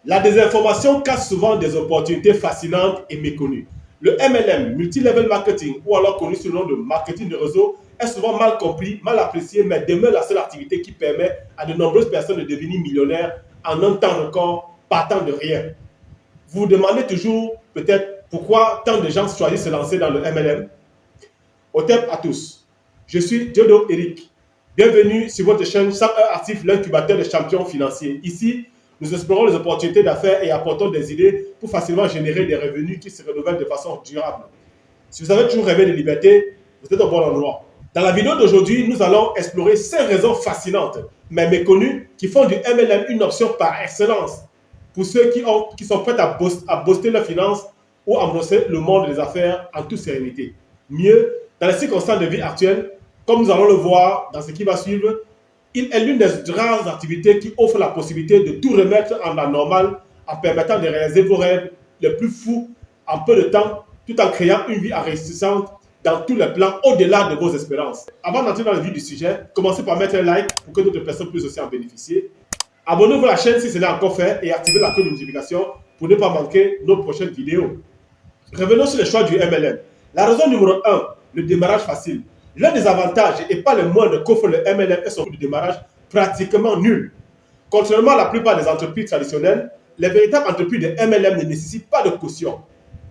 La désinformation cache souvent des opportunités fascinantes et méconnues. Le MLM, Multi-Level Marketing, ou alors connu sous le nom de marketing de réseau, est souvent mal compris, mal apprécié, mais demeure la seule activité qui permet à de nombreuses personnes de devenir millionnaires en un temps record, partant de rien. Vous vous demandez toujours peut-être pourquoi tant de gens choisissent de se lancer dans le MLM. Au thème à tous, je suis Diodo Eric. Bienvenue sur votre chaîne 101 Actif, l'incubateur des champions financiers. Ici, nous explorons les opportunités d'affaires et apportons des idées pour facilement générer des revenus qui se renouvellent de façon durable. Si vous avez toujours rêvé de liberté, vous êtes au bon endroit. Dans la vidéo d'aujourd'hui, nous allons explorer 5 raisons fascinantes, mais méconnues, qui font du MLM une option par excellence pour ceux qui sont prêts à booster leurs finances ou à embrasser le monde des affaires en toute sérénité. Mieux, dans les circonstances de vie actuelles, comme nous allons le voir dans ce qui va suivre, il est l'une des rares activités qui offre la possibilité de tout remettre en la normale en permettant de réaliser vos rêves les plus fous en peu de temps, tout en créant une vie enrichissante dans tous les plans au-delà de vos espérances. Avant d'entrer dans le vif du sujet, commencez par mettre un like pour que d'autres personnes puissent aussi en bénéficier. Abonnez-vous à la chaîne si ce n'est encore fait et activez la cloche de notification pour ne pas manquer nos prochaines vidéos. Revenons sur le choix du MLM. La raison numéro 1, le démarrage facile. L'un des avantages, et pas le moindre, qu'offre le MLM est son coût de démarrage pratiquement nul. Contrairement à la plupart des entreprises traditionnelles, les véritables entreprises de MLM ne nécessitent pas de caution,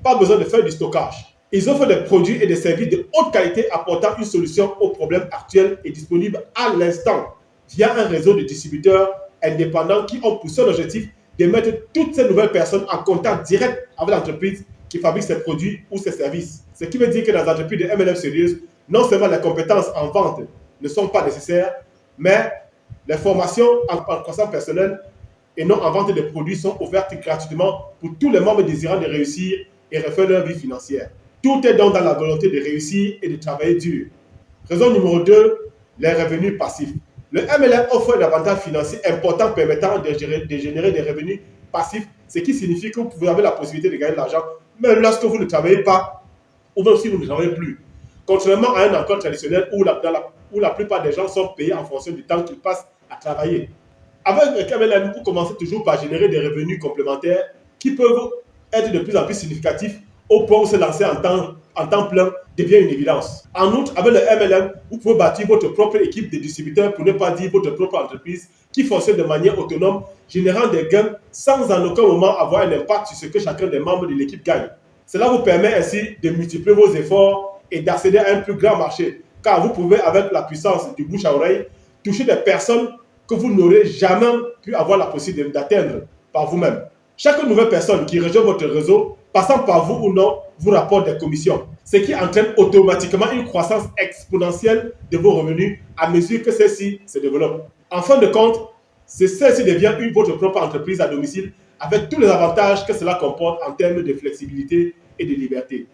pas besoin de faire du stockage. Ils offrent des produits et des services de haute qualité apportant une solution aux problèmes actuels et disponibles à l'instant via un réseau de distributeurs indépendants qui ont pour seul objectif de mettre toutes ces nouvelles personnes en contact direct avec l'entreprise qui fabrique ces produits ou ces services. Ce qui veut dire que dans les entreprises de MLM sérieuses, non seulement les compétences en vente ne sont pas nécessaires, mais les formations en croissance personnelle et non en vente de produits sont ouvertes gratuitement pour tous les membres désirant de réussir et refaire leur vie financière. Tout est donc dans la volonté de réussir et de travailler dur. Raison numéro 2, les revenus passifs. Le MLM offre un avantage financier important permettant de générer des revenus passifs, ce qui signifie que vous avez la possibilité de gagner de l'argent même lorsque vous ne travaillez pas ou même si vous ne travaillez plus. Contrairement à un emploi traditionnel où la plupart des gens sont payés en fonction du temps qu'ils passent à travailler. Avec le MLM, vous commencez toujours par générer des revenus complémentaires qui peuvent être de plus en plus significatifs au point où se lancer en temps plein devient une évidence. En outre, avec le MLM, vous pouvez bâtir votre propre équipe de distributeurs, pour ne pas dire votre propre entreprise, qui fonctionne de manière autonome, générant des gains sans en aucun moment avoir un impact sur ce que chacun des membres de l'équipe gagne. Cela vous permet ainsi de multiplier vos efforts et d'accéder à un plus grand marché, car vous pouvez, avec la puissance du bouche à oreille, toucher des personnes que vous n'aurez jamais pu avoir la possibilité d'atteindre par vous-même. Chaque nouvelle personne qui rejoint votre réseau, passant par vous ou non, vous rapporte des commissions, ce qui entraîne automatiquement une croissance exponentielle de vos revenus à mesure que celle-ci se développe. En fin de compte, celle-ci devient votre propre entreprise à domicile avec tous les avantages que cela comporte en termes de flexibilité et de liberté.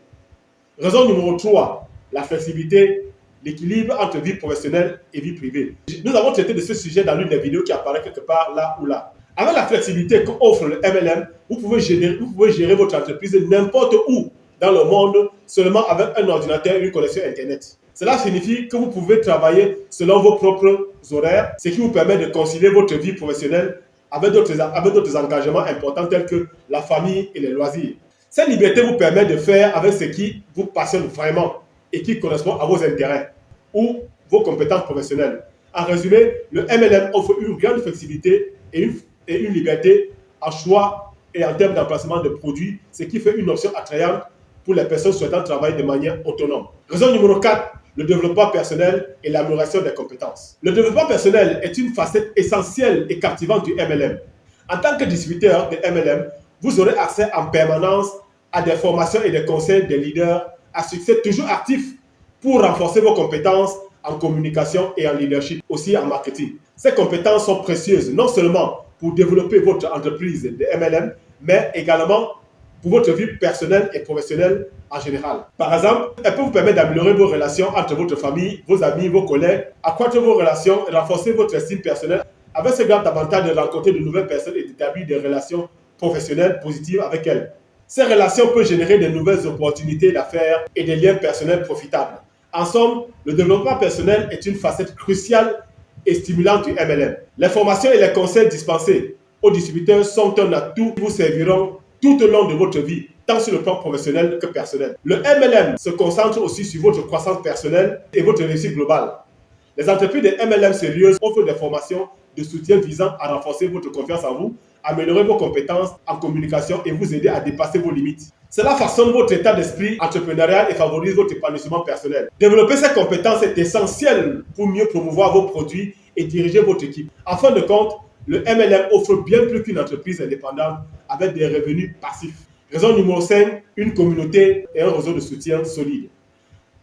Raison numéro 3, la flexibilité, l'équilibre entre vie professionnelle et vie privée. Nous avons traité de ce sujet dans l'une des vidéos qui apparaît quelque part là ou là. Avec la flexibilité qu'offre le MLM, vous pouvez gérer votre entreprise n'importe où dans le monde seulement avec un ordinateur et une connexion Internet. Cela signifie que vous pouvez travailler selon vos propres horaires, ce qui vous permet de concilier votre vie professionnelle avec d'autres engagements importants tels que la famille et les loisirs. Cette liberté vous permet de faire avec ce qui vous passionne vraiment et qui correspond à vos intérêts ou vos compétences professionnelles. En résumé, le MLM offre une grande flexibilité et une liberté en choix et en termes d'emplacement de produits, ce qui fait une option attrayante pour les personnes souhaitant travailler de manière autonome. Raison numéro 4, le développement personnel et l'amélioration des compétences. Le développement personnel est une facette essentielle et captivante du MLM. En tant que distributeur de MLM, vous aurez accès en permanence à des formations et des conseils des leaders à succès toujours actifs pour renforcer vos compétences en communication et en leadership, aussi en marketing. Ces compétences sont précieuses non seulement pour développer votre entreprise de MLM, mais également pour votre vie personnelle et professionnelle en général. Par exemple, elles peuvent vous permettre d'améliorer vos relations entre votre famille, vos amis, vos collègues, accroître vos relations et renforcer votre estime personnelle avec ce grand avantage de rencontrer de nouvelles personnes et d'établir des relations professionnelles positives avec elles. Ces relations peuvent générer de nouvelles opportunités d'affaires et des liens personnels profitables. En somme, le développement personnel est une facette cruciale et stimulante du MLM. Les formations et les conseils dispensés aux distributeurs sont un atout qui vous serviront tout au long de votre vie, tant sur le plan professionnel que personnel. Le MLM se concentre aussi sur votre croissance personnelle et votre réussite globale. Les entreprises de MLM sérieuses offrent des formations de soutien visant à renforcer votre confiance en vous, améliorer vos compétences en communication et vous aider à dépasser vos limites. Cela façonne votre état d'esprit entrepreneurial et favorise votre épanouissement personnel. Développer ces compétences est essentiel pour mieux promouvoir vos produits et diriger votre équipe. En fin de compte, le MLM offre bien plus qu'une entreprise indépendante avec des revenus passifs. Raison numéro 5, une communauté et un réseau de soutien solide.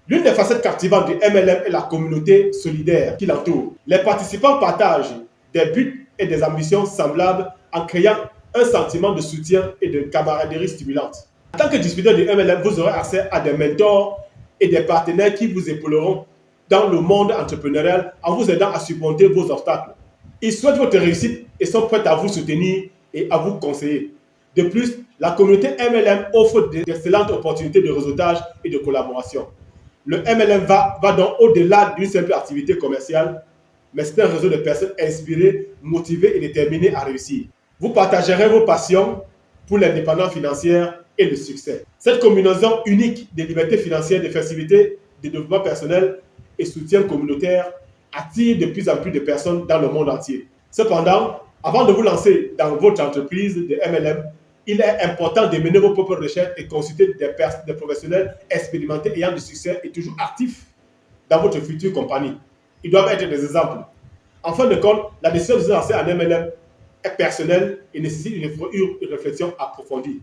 L'une des facettes captivantes du MLM est la communauté solidaire qui l'entoure. Les participants partagent des buts et des ambitions semblables en créant un sentiment de soutien et de camaraderie stimulante. En tant que distributeur du MLM, vous aurez accès à des mentors et des partenaires qui vous épauleront dans le monde entrepreneurial en vous aidant à surmonter vos obstacles. Ils souhaitent votre réussite et sont prêts à vous soutenir et à vous conseiller. De plus, la communauté MLM offre d'excellentes opportunités de réseautage et de collaboration. Le MLM va donc au-delà d'une simple activité commerciale, mais c'est un réseau de personnes inspirées, motivées et déterminées à réussir. Vous partagerez vos passions pour l'indépendance financière et le succès. Cette combinaison unique de liberté financière, de flexibilité, de développement personnel et soutien communautaire attire de plus en plus de personnes dans le monde entier. Cependant, avant de vous lancer dans votre entreprise de MLM, il est important de mener vos propres recherches et consulter des professionnels expérimentés ayant du succès et toujours actifs dans votre future compagnie. Ils doivent être des exemples. En fin de compte, la décision de se lancer en MLM est personnelle et nécessite une réflexion approfondie.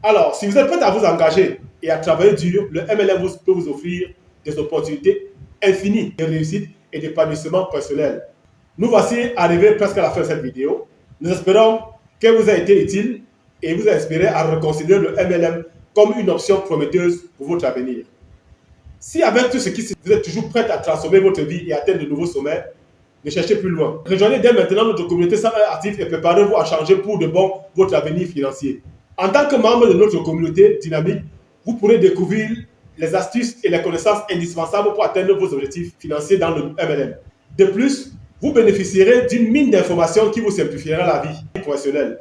Alors, si vous êtes prêt à vous engager et à travailler dur, le MLM peut vous offrir des opportunités infinies de réussite et d'épanouissement personnel. Nous voici arrivés presque à la fin de cette vidéo. Nous espérons qu'elle vous a été utile et vous a inspiré à reconsidérer le MLM comme une option prometteuse pour votre avenir. Si avec tout ce qui vous êtes toujours prêt à transformer votre vie et atteindre de nouveaux sommets, ne cherchez plus loin. Rejoignez dès maintenant notre communauté 101 active et préparez-vous à changer pour de bon votre avenir financier. En tant que membre de notre communauté dynamique, vous pourrez découvrir les astuces et les connaissances indispensables pour atteindre vos objectifs financiers dans le MLM. De plus, vous bénéficierez d'une mine d'informations qui vous simplifiera la vie professionnelle.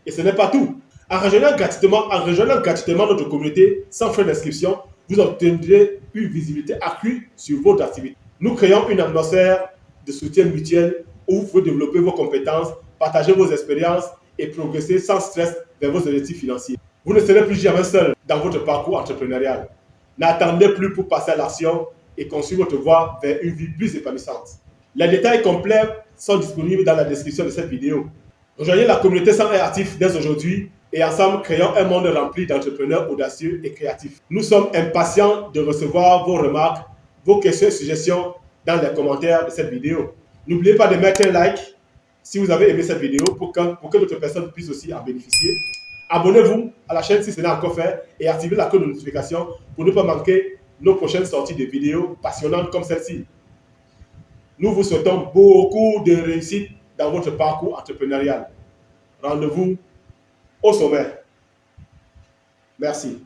Et ce n'est pas tout. En rejoignant gratuitement notre communauté sans frais d'inscription, vous obtiendrez une visibilité accrue sur votre activité. Nous créons une atmosphère de soutien mutuel où vous pouvez développer vos compétences, partager vos expériences et progresser sans stress vers vos objectifs financiers. Vous ne serez plus jamais seul dans votre parcours entrepreneurial. N'attendez plus pour passer à l'action et construire votre voie vers une vie plus épanouissante. Les détails complets sont disponibles dans la description de cette vidéo. Rejoignez la communauté 101 actifs dès aujourd'hui et ensemble créons un monde rempli d'entrepreneurs audacieux et créatifs. Nous sommes impatients de recevoir vos remarques, vos questions et suggestions dans les commentaires de cette vidéo. N'oubliez pas de mettre un like si vous avez aimé cette vidéo pour que d'autres personnes puissent aussi en bénéficier. Abonnez-vous à la chaîne si ce n'est encore fait et activez la cloche de notification pour ne pas manquer nos prochaines sorties de vidéos passionnantes comme celle-ci. Nous vous souhaitons beaucoup de réussite dans votre parcours entrepreneurial. Rendez-vous au sommet. Merci.